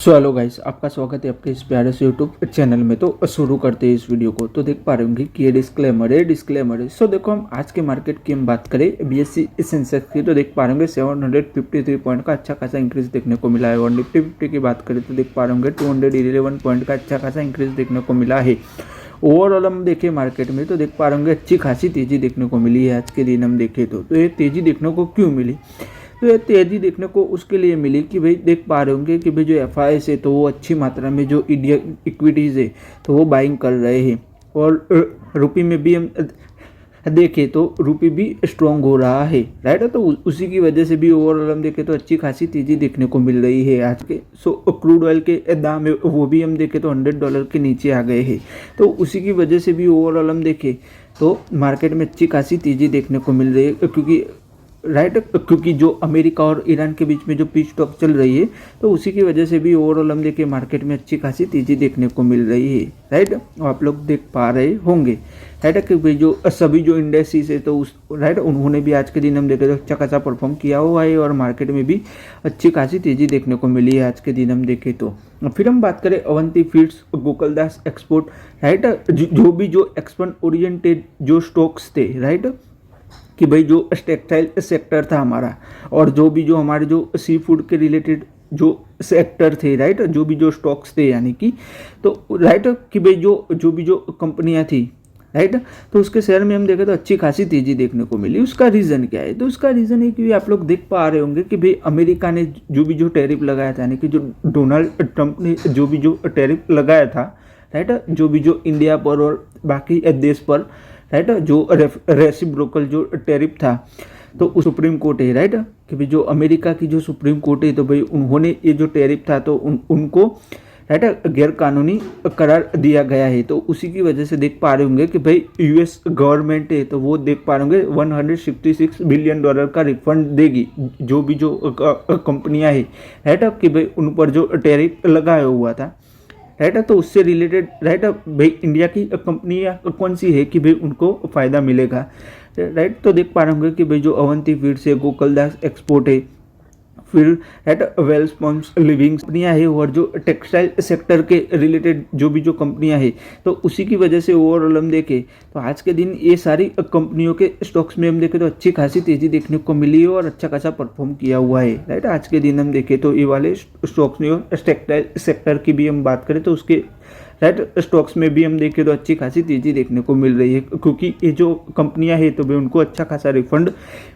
So hello guys, आपका स्वागत है आपके इस प्यारे से यूट्यूब चैनल में। तो शुरू करते हैं इस वीडियो को। तो देख पा रहे होंगे कि ये डिस्क्लेमर है। सो देखो, हम आज के मार्केट की हम बात करें बीएसई सेंसेक्स की, तो देख पा रहे होंगे 753 पॉइंट का अच्छा खासा इंक्रीज देखने को मिला है। और निफ्टी 50 की बात करें तो देख पा रहे होंगे 211 पॉइंट का अच्छा खासा इंक्रीज देखने को मिला है। ओवरऑल हम देखें मार्केट में तो देख पा रहे होंगे अच्छी खासी तेजी देखने को मिली है। आज के दिन हम देखें तो ये तेजी देखने को क्यों मिली? तो ये तेजी देखने को उसके लिए मिली कि भाई देख पा रहे होंगे कि भाई जो एफआईएस है तो वो अच्छी मात्रा में जो इंडियन इक्विटीज़ है तो वो बाइंग कर रहे हैं। और रुपये में भी हम देखें तो रुपये भी स्ट्रॉन्ग हो रहा है, राइट। तो उसी की वजह से भी ओवरऑल हम देखें तो अच्छी खासी तेजी देखने को मिल रही है आज के। सो क्रूड ऑयल के दाम है वो भी हम देखें तो $100 के नीचे आ गए हैं। तो उसी की वजह से भी ओवरऑल हम देखें तो मार्केट में अच्छी खासी तेजी देखने को मिल रही है, क्योंकि जो अमेरिका और ईरान के बीच में जो पीस टॉक चल रही है तो उसी की वजह से भी ओवरऑल हम देखें मार्केट में अच्छी खासी तेजी देखने को मिल रही है, राइट। आप लोग देख पा रहे होंगे, राइट, कि भाई जो सभी जो इंडेक्सेस है तो उस राइट उन्होंने भी आज के दिन हम देखें तो अच्छा खासा परफॉर्म किया हुआ है और मार्केट में भी अच्छी खासी तेजी देखने को मिली है आज के दिन हम देखें तो। फिर हम बात करें Avanti feeds, Gokuldas export, right, जो भी जो एक्सपोर्ट ओरिएंटेड जो स्टॉक्स थे, राइट, कि भाई जो टेक्सटाइल सेक्टर था हमारा और जो भी जो हमारे जो सी फूड के रिलेटेड जो सेक्टर थे, राइट, जो भी जो स्टॉक्स थे यानी कि तो राइट कि भाई जो भी जो कंपनियां थी, राइट, तो उसके शेयर में हम देखें तो अच्छी खासी तेजी देखने को मिली। उसका रीज़न क्या है? तो उसका रीज़न है कि आप लोग देख पा रहे होंगे कि भाई अमेरिका ने जो भी जो टैरिफ लगाया था यानी कि जो डोनाल्ड ट्रंप ने जो भी जो टैरिफ लगाया था, राइट, जो भी जो इंडिया पर और बाकी देश पर, राइट, जो रेसिप्रोकल जो टैरिफ था तो सुप्रीम कोर्ट है, राइट, कि भाई जो अमेरिका की जो सुप्रीम कोर्ट है तो भाई उन्होंने ये जो टैरिफ था तो उनको राइट गैर कानूनी करार दिया गया है। तो उसी की वजह से देख पा रहे होंगे कि भाई यूएस गवर्नमेंट है तो वो देख पा रहे होंगे $166 बिलियन का रिफंड देगी जो भी जो कंपनियां है, राइट, कि भाई उन पर जो टैरिफ लगाया हुआ था, राइट। तो उससे रिलेटेड, राइट, भाई इंडिया की कंपनी कौन सी है कि भाई उनको फ़ायदा मिलेगा, राइट। तो देख पा रहे होंगे कि भाई जो अवंती फीड्स है, गोकुलदास एक्सपोर्ट है, फिर राइट वेलस्पॉन्स लिविंग कंपनियाँ है और जो टेक्सटाइल सेक्टर के रिलेटेड जो भी जो कंपनियाँ है तो उसी की वजह से ओवरऑल हम देखें तो आज के दिन ये सारी कंपनियों के स्टॉक्स में हम देखें तो अच्छी खासी तेज़ी देखने को मिली है और अच्छा खासा परफॉर्म किया हुआ है, राइट। आज के दिन हम देखें तो ये वाले स्टॉक्स में और टेक्सटाइल सेक्टर की भी हम बात करें तो उसके राइट स्टॉक्स में भी हम देखें तो अच्छी खासी तेज़ी देखने को मिल रही है, क्योंकि ये जो कंपनियां हैं तो भाई उनको अच्छा खासा रिफंड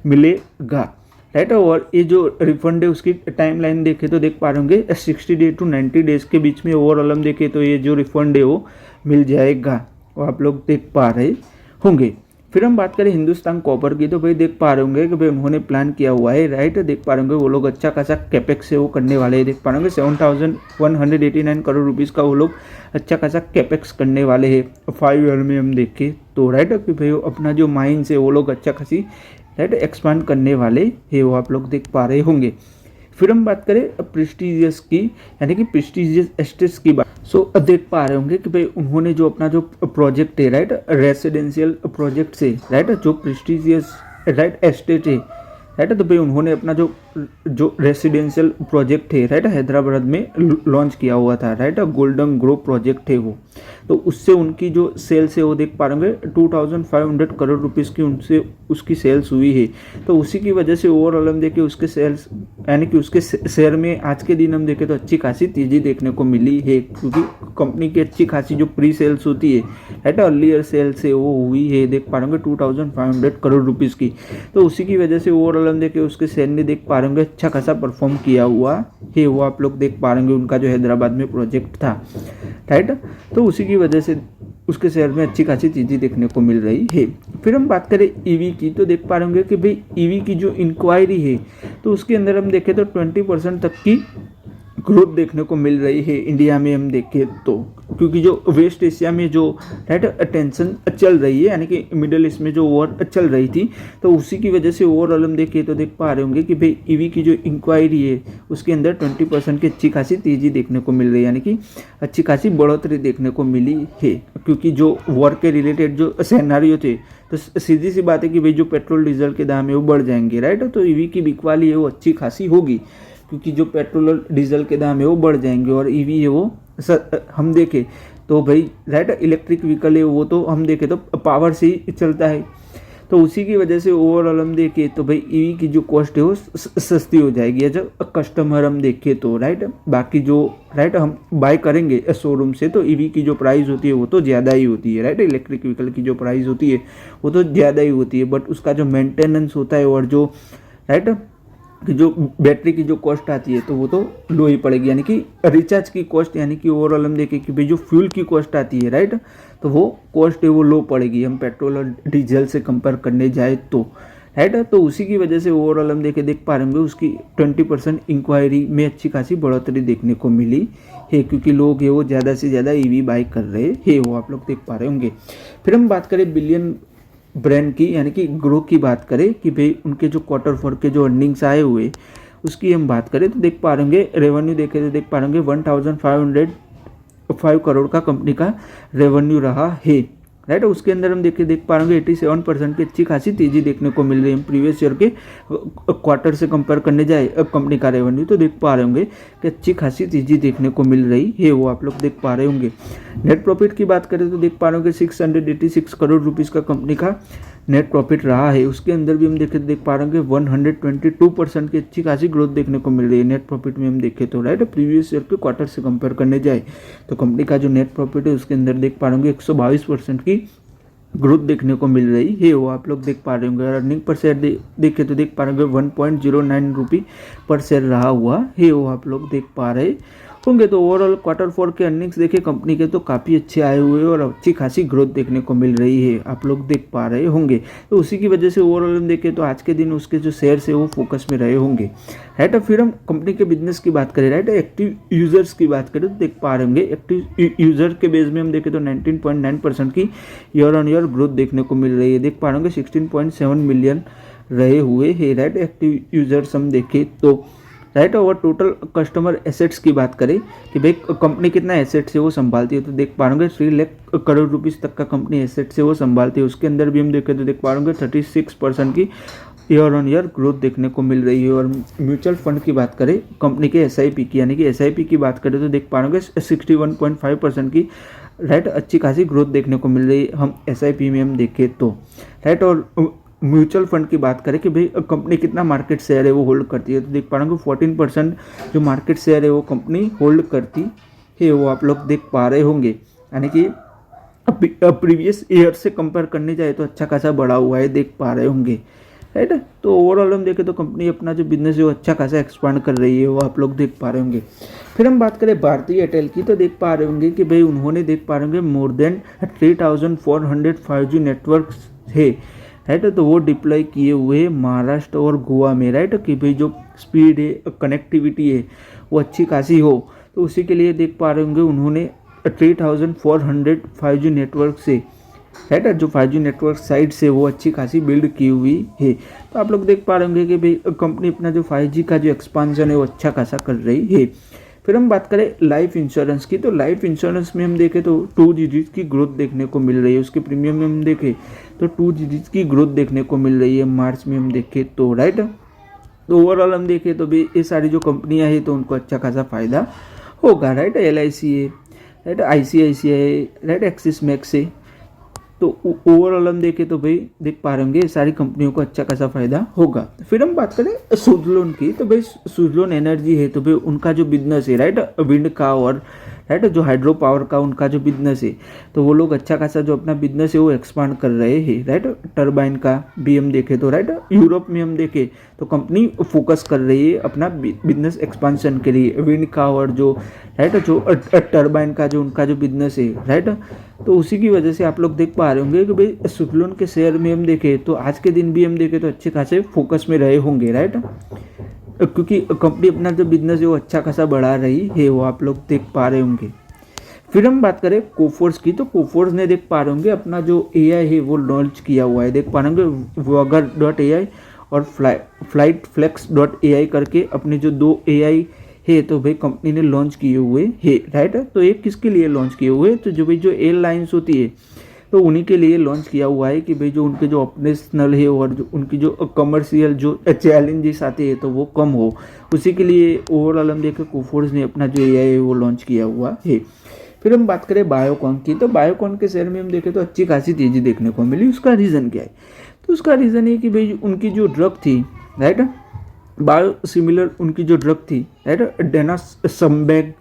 मिलेगा, राइट। और ये जो रिफंड है उसकी टाइमलाइन देखें तो देख पा रहे होंगे 60 डे टू 90 डेज़ के बीच में ओवरऑल हम देखें तो ये जो रिफंड है वो मिल जाएगा, वो आप लोग देख पा रहे होंगे। फिर हम बात करें हिंदुस्तान कॉपर की तो भाई देख पा रहे होंगे कि भाई उन्होंने प्लान किया हुआ है, राइट, देख पा रहे होंगे वो लोग अच्छा खासा कैपेक्स से वो करने वाले हैं। देख पा रहे होंगे 7,189 करोड़ रुपीज़ का वो लोग अच्छा खासा कैपेक्स करने वाले हैं 5 ईयर में हम देखें तो, राइट, कि भाई अपना जो माइंस है वो लोग अच्छा खासी राइट एक्सपांड करने वाले हैं, वो आप लोग देख पा रहे होंगे। फिर हम बात करें प्रेस्टीजियस की यानी कि प्रेस्टीजियस एस्टेट्स की बात, सो देख पा रहे होंगे कि भाई उन्होंने जो अपना जो प्रोजेक्ट है, राइट, रेसिडेंशियल प्रोजेक्ट से, राइट, जो प्रेस्टीजियस राइट एस्टेट है, राइट, तो भाई उन्होंने अपना जो रेसिडेंशियल प्रोजेक्ट है, राइट, हैदराबाद में लॉन्च किया हुआ था, राइट, गोल्डन ग्रोव प्रोजेक्ट है वो। तो उससे उनकी जो सेल्स है वो देख पा रहे होंगे 2,500 करोड़ रुपीज़ की उनसे उसकी सेल्स हुई है। तो उसी की वजह से ओवरऑल हम देखें उसके सेल्स यानी कि उसके शेयर में आज के दिन हम देखें तो अच्छी खासी तेज़ी देखने को मिली है, क्योंकि कंपनी की अच्छी खासी जो प्री सेल्स होती है, राइट, अर्लियर सेल्स है वो हुई है, देख पा रहे होंगे 2,500 करोड़ रुपीज़ की। तो उसी की वजह से ओवरऑल हम देखें उसके शेयर ने देख पा रहे होंगे अच्छा खासा परफॉर्म किया हुआ है, वो आप लोग देख पा रहे होंगे उनका जो हैदराबाद में प्रोजेक्ट था, राइट। तो उसी की वजह से उसके शेयर में अच्छी खासी चीज़ें देखने को मिल रही है। फिर हम बात करें ईवी की तो देख पा रहे होंगे कि भाई ईवी की जो इंक्वायरी है तो उसके अंदर हम देखें तो 20% तक की ग्रोथ देखने को मिल रही है इंडिया में हम देखें तो, क्योंकि जो वेस्ट एशिया में जो राइट टेंशन चल रही है यानी कि मिडल ईस्ट में जो वॉर चल रही थी तो उसी की वजह से ओवरऑल हम देखें तो देख पा रहे होंगे कि भाई ईवी की जो इंक्वायरी है उसके अंदर 20% की अच्छी खासी तेज़ी देखने को मिल रही है, यानी कि अच्छी खासी बढ़ोतरी देखने को मिली है, क्योंकि जो वॉर के रिलेटेड जो सिनेरियो थे तो सीधी सी बात है कि भाई जो पेट्रोल डीजल के दाम है वो बढ़ जाएंगे, राइट। तो ईवी की बिकवाली है वो अच्छी खासी होगी, क्योंकि जो पेट्रोल और डीजल के दाम है वो बढ़ जाएंगे और ईवी है वो हम देखें तो भाई राइट इलेक्ट्रिक व्हीकल है वो तो हम देखें तो पावर से ही चलता है, तो उसी की वजह से ओवरऑल हम देखें तो भाई ईवी की जो कॉस्ट है वो सस्ती हो जाएगी एज अ कस्टमर हम देखें तो राइट। बाकी जो राइट हम बाय करेंगे शोरूम से तो ईवी की जो प्राइस होती है वो तो ज़्यादा ही होती है राइट, इलेक्ट्रिक व्हीकल की जो प्राइस होती है वो तो ज़्यादा ही होती है, बट उसका जो मेंटेनेंस होता है और जो राइट कि जो बैटरी की जो कॉस्ट आती है तो वो तो लो ही पड़ेगी, यानी कि रिचार्ज की कॉस्ट, यानी कि ओवरऑल हम देखें कि भाई जो फ्यूल की कॉस्ट आती है राइट, तो वो कॉस्ट है वो लो पड़ेगी हम पेट्रोल और डीजल से कंपेयर करने जाए तो राइट। तो उसी की वजह से ओवरऑल हम देख पा रहे होंगे उसकी 20% इंक्वायरी में अच्छी खासी बढ़ोतरी देखने को मिली है, क्योंकि लोग है वो ज़्यादा से ज़्यादा ईवी बाई कर रहे हैं, वो आप लोग देख पा रहे होंगे। फिर हम बात करें बिलियन ब्रांड की, यानी कि ग्रो की बात करें कि भाई उनके जो Q4 के जो अर्निंग्स आए हुए उसकी हम बात करें तो देख पा रहे होंगे रेवेन्यू देखे तो देख पा रहे होंगे 1505 करोड़ का कंपनी का रेवेन्यू रहा है राइट। उसके अंदर हम देख पा रहे होंगे 87% की अच्छी खासी तेजी देखने को मिल रही है प्रीवियस ईयर के क्वार्टर से कंपेयर करने जाए कंपनी का रेवेन्यू, तो देख पा रहे होंगे कि अच्छी खासी तेजी देखने को मिल रही है, वो आप लोग देख पा रहे होंगे। नेट प्रॉफिट की बात करें तो देख पा रहे होंगे 686 करोड़ रुपीज़ का कंपनी का नेट प्रॉफिट रहा है। उसके अंदर भी हम देख पा रहे होंगे 122% की अच्छी खासी ग्रोथ देखने को मिल रही है नेट प्रॉफिट में हम देखें तो राइट, प्रीवियस ईयर के क्वार्टर से कंपेयर करने जाए तो कंपनी का जो नेट प्रॉफिट है उसके अंदर देख पा रहे होंगे 122% की ग्रोथ देखने को मिल रही है, वो आप लोग देख पा रहे होंगे। अर्निंग पर शेयर देखें तो देख पा रहे होंगे 1.09 रुपये पर शेयर रहा हुआ है, वो आप लोग देख पा रहे होंगे। तो ओवरऑल Q4 के अर्निंग्स देखे कंपनी के तो काफ़ी अच्छे आए हुए और अच्छी खासी ग्रोथ देखने को मिल रही है, आप लोग देख पा रहे होंगे। तो उसी की वजह से ओवरऑल हम देखें तो आज के दिन उसके जो शेयर्स है वो फोकस में रहे होंगे राइट। फिर हम कंपनी के बिजनेस की बात करें राइट, एक्टिव यूजर्स की बात करें तो देख पा रहे होंगे एक्टिव यूजर के बेस में हम देखें तो 19.9% की ईयर ऑन ईयर ग्रोथ देखने को मिल रही है। देख पा रहे होंगे 16.7 मिलियन रहे हुए है राइट एक्टिव यूजर्स हम देखें तो राइट। और टोटल कस्टमर एसेट्स की बात करें कि भाई कंपनी कितना एसेट्स है वो संभालती है तो देख पा रहे 3 लाख करोड़ रुपीस तक का कंपनी एसेट्स है वो संभालती है। उसके अंदर भी हम देखें तो देख पा रहे 36% की ईयर ऑन ईयर ग्रोथ देखने को मिल रही है। और म्यूचुअल फंड की बात करें कंपनी के SIP की, यानी कि SIP की बात करें तो देख पा रहे 61.5% की राइट अच्छी खासी ग्रोथ देखने को मिल रही है हम SIP में हम देखें तो राइट। और म्यूचुअल फंड की बात करें कि भाई कंपनी कितना मार्केट शेयर है वो होल्ड करती है तो देख पा रहे 14% जो मार्केट शेयर है वो कंपनी होल्ड करती है, वो आप लोग देख पा रहे होंगे। यानी कि प्रीवियस ईयर से कंपेयर करने जाए तो अच्छा खासा बढ़ा हुआ है, देख पा रहे होंगे राइट। तो ओवरऑल हम देखें तो कंपनी अपना जो बिजनेस है वो अच्छा खासा एक्सपांड कर रही है, वो आप लोग देख पा रहे होंगे। फिर हम बात करें भारतीय एयरटेल की तो देख पा रहे होंगे कि भाई उन्होंने देख पा रहे होंगे मोर देन 3400 5G नेटवर्क है राइट, तो वो डिप्लॉय किए हुए महाराष्ट्र और गोवा में राइट, कि भाई जो स्पीड है कनेक्टिविटी है वो अच्छी खासी हो, तो उसी के लिए देख पा रहे होंगे उन्होंने 3400 5G नेटवर्क से राइट जो 5G नेटवर्क साइड से वो अच्छी खासी बिल्ड की हुई है। तो आप लोग देख पा रहे होंगे कि भाई कंपनी अपना जो 5G का जो एक्सपांशन है वो अच्छा खासा कर रही है। फिर हम बात करें लाइफ इंश्योरेंस की तो लाइफ इंश्योरेंस में हम देखें तो 2 डिजिट की ग्रोथ देखने को मिल रही है। उसके प्रीमियम में हम देखें तो 2 डिजिट की ग्रोथ देखने को मिल रही है मार्च में हम देखें तो राइट। तो ओवरऑल हम देखें तो भी ये सारी जो कंपनियां हैं तो उनको अच्छा खासा फायदा होगा राइट। LIC है राइट, ICICI है राइट, एक्सिस मैक्स है। तो ओवरऑल हम देखें तो भाई देख पा रहे होंगे सारी कंपनियों को अच्छा खासा फायदा होगा। फिर हम बात करें सुजलोन की तो भाई सुजलोन एनर्जी है तो भाई उनका जो बिजनेस है राइट विंड का और राइट जो हाइड्रो पावर का उनका जो बिजनेस है तो वो लोग अच्छा खासा जो अपना बिजनेस है वो एक्सपांड कर रहे हैं राइट। टरबाइन का भी हम देखें तो राइट यूरोप में हम देखें तो कंपनी फोकस कर रही है अपना बिजनेस एक्सपांशन के लिए विंड का और जो राइट जो टरबाइन का जो उनका जो बिजनेस है राइट। तो उसी की वजह से आप लोग देख पा रहे होंगे कि भाई सुजलोन के शेयर में हम देखें तो आज के दिन भी हम देखें तो अच्छे खासे फोकस में रहे होंगे राइट, क्योंकि कंपनी अपना जो बिजनेस है वो अच्छा खासा बढ़ा रही है, वो आप लोग देख पा रहे होंगे। फिर हम बात करें कोफोर्स की तो कोफोर्स ने देख पा रहे होंगे अपना जो AI है वो लॉन्च किया हुआ है। देख पा रहे होंगे Wagger.ai और FlightFlex.ai करके अपने जो 2 AI है तो भाई कंपनी ने लॉन्च किए हुए है राइट। तो एक किसके लिए लॉन्च किए हुए तो जो भाई जो एयरलाइंस होती है तो उन्हीं के लिए लॉन्च किया हुआ है कि भाई जो उनके जो ऑपरेशनल है और जो उनकी जो कमर्शियल जो चैलेंजेस आते हैं तो वो कम हो, उसी के लिए ओवरऑल हम देखें कोफोर्ज ने अपना जो AI है वो लॉन्च किया हुआ है। फिर हम बात करें बायोकॉन की, तो बायोकॉन के शेयर में हम देखें तो अच्छी खासी तेज़ी देखने को मिली। उसका रीज़न क्या है? तो उसका रीज़न है कि भाई उनकी जो ड्रग थी, राइट, बायो सिमिलर उनकी जो ड्रग थी, राइट, डेनासम्बैग,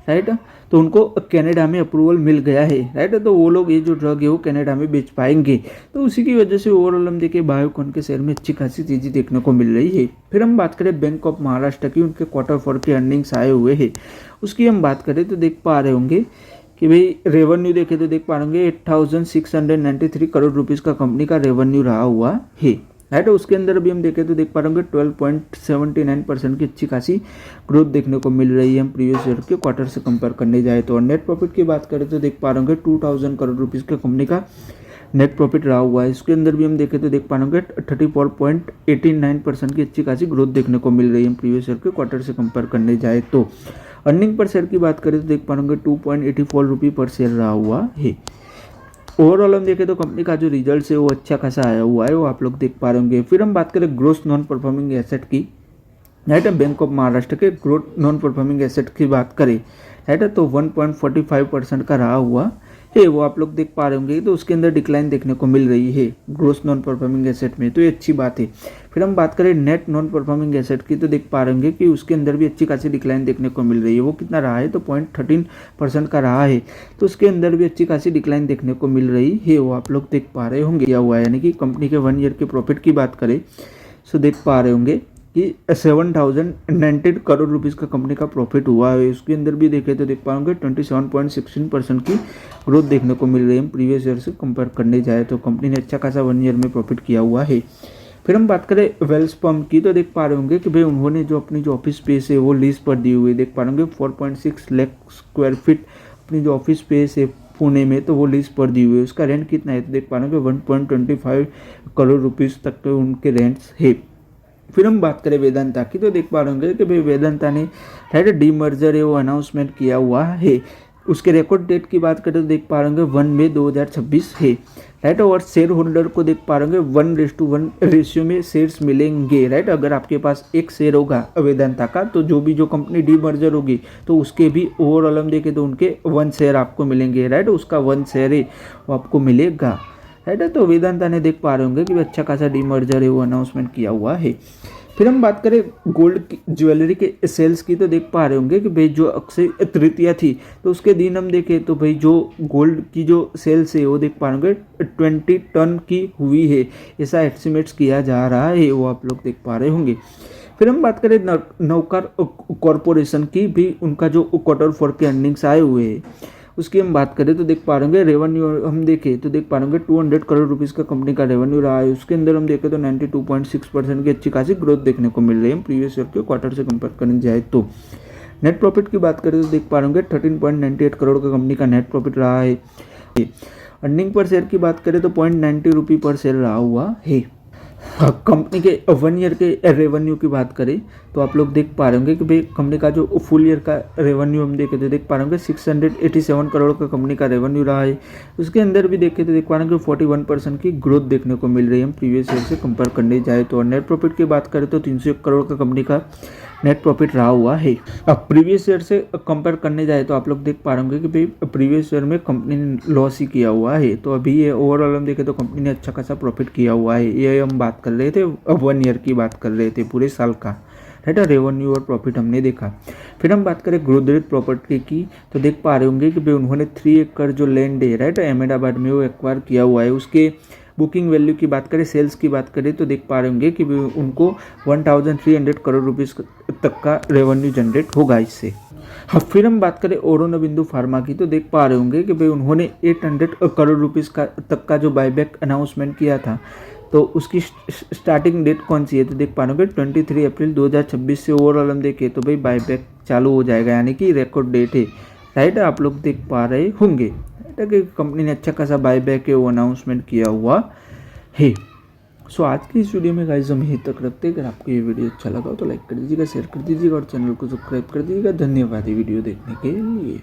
राइट, तो उनको कनाडा में अप्रूवल मिल गया है, राइट, तो वो लोग ये जो ड्रग है वो कनाडा में बेच पाएंगे। तो उसी की वजह से ओवरऑल हम देखें बायोकॉन के शेयर में अच्छी खासी तेज़ी देखने को मिल रही है। फिर हम बात करें बैंक ऑफ महाराष्ट्र की, उनके Q4 के अर्निंग्स आए हुए हैं, उसकी हम बात करें तो देख पा रहे होंगे कि भाई रेवेन्यू देखे तो देख पा रहे होंगे 8693 करोड़ रुपीज़ का कंपनी का रेवेन्यू रहा हुआ है, राइट। उसके अंदर भी हम देखें तो देख पा रहे होंगे 12.79% की अच्छी खासी ग्रोथ देखने को मिल रही है हम प्रीवियस ईयर के क्वार्टर से कंपेयर करने जाए तो। और नेट प्रॉफिट की बात करें तो देख पा रहे होंगे 2000 करोड़ रुपीज़ के कंपनी का नेट प्रॉफिट रहा हुआ है। इसके अंदर भी हम देखें तो देख पा रहे होंगे 34.89% की अच्छी खासी ग्रोथ देखने को मिल रही है प्रीवियस ईयर के क्वार्टर से कंपेयर करने जाए तो। अर्निंग पर शेयर की बात करें तो देख पा रहे होंगे 2.84 रुपये पर शेयर रहा हुआ है। ओवरऑल हम देखें तो कंपनी का जो रिजल्ट है वो अच्छा खासा आया हुआ है, वो आप लोग देख पा रहे होंगे। फिर हम बात करें ग्रोस नॉन परफॉर्मिंग एसेट की, राइट, बैंक ऑफ महाराष्ट्र के ग्रोथ नॉन परफॉर्मिंग एसेट की बात करें, राइट, तो 1.45% का रहा हुआ है, वो आप लोग देख पा रहे होंगे। तो उसके अंदर डिक्लाइन देखने को मिल रही है ग्रोस नॉन परफॉर्मिंग एसेट में, तो ये अच्छी बात है। फिर हम बात करें नेट नॉन परफॉर्मिंग एसेट की, तो देख पा रहे होंगे कि उसके अंदर भी अच्छी खासी डिक्लाइन देखने को मिल रही है। वो कितना रहा है? तो 0.13% का रहा है, तो उसके अंदर भी अच्छी खासी डिक्लाइन देखने को मिल रही है, वो आप लोग देख पा रहे होंगे। किया हुआ है, यानी कि कंपनी के 1 ईयर के प्रॉफिट की बात करें तो देख पा रहे होंगे कि 7090 करोड़ रुपीज़ का कंपनी का प्रॉफिट हुआ है। उसके अंदर भी देखें तो देख पाएंगे 27.16% की ग्रोथ देखने को मिल रही है प्रीवियस ईयर से कंपेयर करने जाए तो। कंपनी ने अच्छा खासा 1 ईयर में प्रॉफिट किया हुआ है। फिर हम बात करें वेल्सपम की, तो देख पा रहे होंगे कि भाई उन्होंने जो अपनी जो ऑफिस स्पेस है वो लीज पर दी हुई है। देख पा रहे होंगे 4.6 लाख स्क्वायर फीट अपनी जो ऑफिस स्पेस है पुणे में, तो वो लीज पर दी हुई है। उसका रेंट कितना है? तो देख पा रहे होंगे 1.25 करोड़ रुपीज़ तक के उनके रेंट्स है। फिर हम बात करें वेदांता की, तो देख पा रहे होंगे कि भाई वेदांता ने राइट डीमर्जर है वो अनाउंसमेंट किया हुआ है। उसके रिकॉर्ड डेट की बात करें तो देख पा रहे होंगे 1 मई 2026 है, राइट। और शेयर होल्डर को देख पा रहे होंगे 1:1 रेशियो में शेयर्स मिलेंगे, राइट। अगर आपके पास एक शेयर होगा वेदांता का, तो जो कंपनी डीमर्जर होगी तो उसके भी ओवरऑल हम देखें तो उनके 1 शेयर आपको मिलेंगे, राइट। उसका 1 शेयर है वो आपको मिलेगा, राइट। तो वेदांता ने देख पा रहे होंगे कि अच्छा खासा डीमर्जर है वो अनाउंसमेंट किया हुआ है। फिर हम बात करें गोल्ड की ज्वेलरी के सेल्स की, तो देख पा रहे होंगे कि भाई जो अक्षय तृतीया थी तो उसके दिन हम देखें तो भाई जो गोल्ड की जो सेल्स है वो देख पा रहे होंगे 20 टन की हुई है, ऐसा एस्टिमेट्स किया जा रहा है, वो आप लोग देख पा रहे होंगे। फिर हम बात करें नौकार कॉरपोरेशन की भी, उनका जो Q4 के अर्निंग्स आए हुए हैं उसकी हम बात करें तो देख पा रहे रेवेन्यू हम देखें तो देख पा रहे 200 करोड़ रुपीज़ का कंपनी का रेवेन्यू रहा है। उसके अंदर हम देखें तो 92.6% की अच्छी खासी ग्रोथ देखने को मिल रही है प्रीवियस ईयर के क्वार्टर से कंपेयर करने जाए तो। नेट प्रॉफिट की बात करें तो देख पा रहे 13.98 करोड़ का कंपनी का नेट प्रॉफिट रहा है। अर्निंग पर शेयर की बात करें तो 0.90 रुपये पर शेयर रहा हुआ है। कंपनी के 1 ईयर के रेवेन्यू की बात करें तो आप लोग देख पा रहे होंगे कि भाई कंपनी का जो फुल ईयर का रेवेन्यू हम देखें तो देख पा रहे होंगे 687 करोड़ का कंपनी का रेवेन्यू रहा है। उसके अंदर भी देखें तो देख पा रहे होंगे 41% की ग्रोथ देखने को मिल रही है हम प्रीवियस ईयर से कंपेयर करने जाए तो। और नेट प्रॉफिट की बात करें तो 301 करोड़ का कंपनी का नेट प्रॉफिट रहा हुआ है। अब प्रीवियस ईयर से कंपेयर करने जाए तो आप लोग देख पा रहे होंगे कि भाई प्रीवियस ईयर में कंपनी ने लॉस ही किया हुआ है, तो अभी ये ओवरऑल हम देखें तो कंपनी ने अच्छा खासा प्रॉफिट किया हुआ है। ये हम बात कर रहे थे 1 ईयर की बात कर रहे थे, पूरे साल का, राइट। रेवेन्यू और प्रॉफिट हमने देखा। फिर हम बात करें गोदरेज प्रॉपर्टी की तो देख पा रहे होंगे कि भाई उन्होंने 3 एकड़ जो लैंड है, राइट, अहमदाबाद में वो एक्वायर किया हुआ है। उसके बुकिंग वैल्यू की बात करें, सेल्स की बात करें तो देख पा रहे होंगे कि उनको 1300 करोड़ रुपीज़ तक का रेवेन्यू जनरेट होगा इससे। हाँ, फिर हम बात करें औरोबिंदो फार्मा की तो देख पा रहे होंगे कि भाई उन्होंने 800 करोड़ रुपीज़ का तक का जो बायबैक अनाउंसमेंट किया था, तो उसकी स्टार्टिंग डेट कौन सी है? तो देख पा रहे होंगे 23 अप्रैल 2026 से ओवरऑल हम देखें तो भाई बायबैक चालू हो जाएगा, यानी कि रिकॉर्ड डेट है, राइट। आप लोग देख पा रहे होंगे कि कंपनी ने अच्छा खासा बायबैक है वो अनाउंसमेंट किया हुआ है। सो आज की इस वीडियो में गाइस हम यहीं तक रखते हैं। अगर आपको ये वीडियो अच्छा लगा तो लाइक कर दीजिएगा, शेयर कर दीजिएगा और चैनल को सब्सक्राइब कर दीजिएगा। धन्यवाद ये वीडियो देखने के लिए।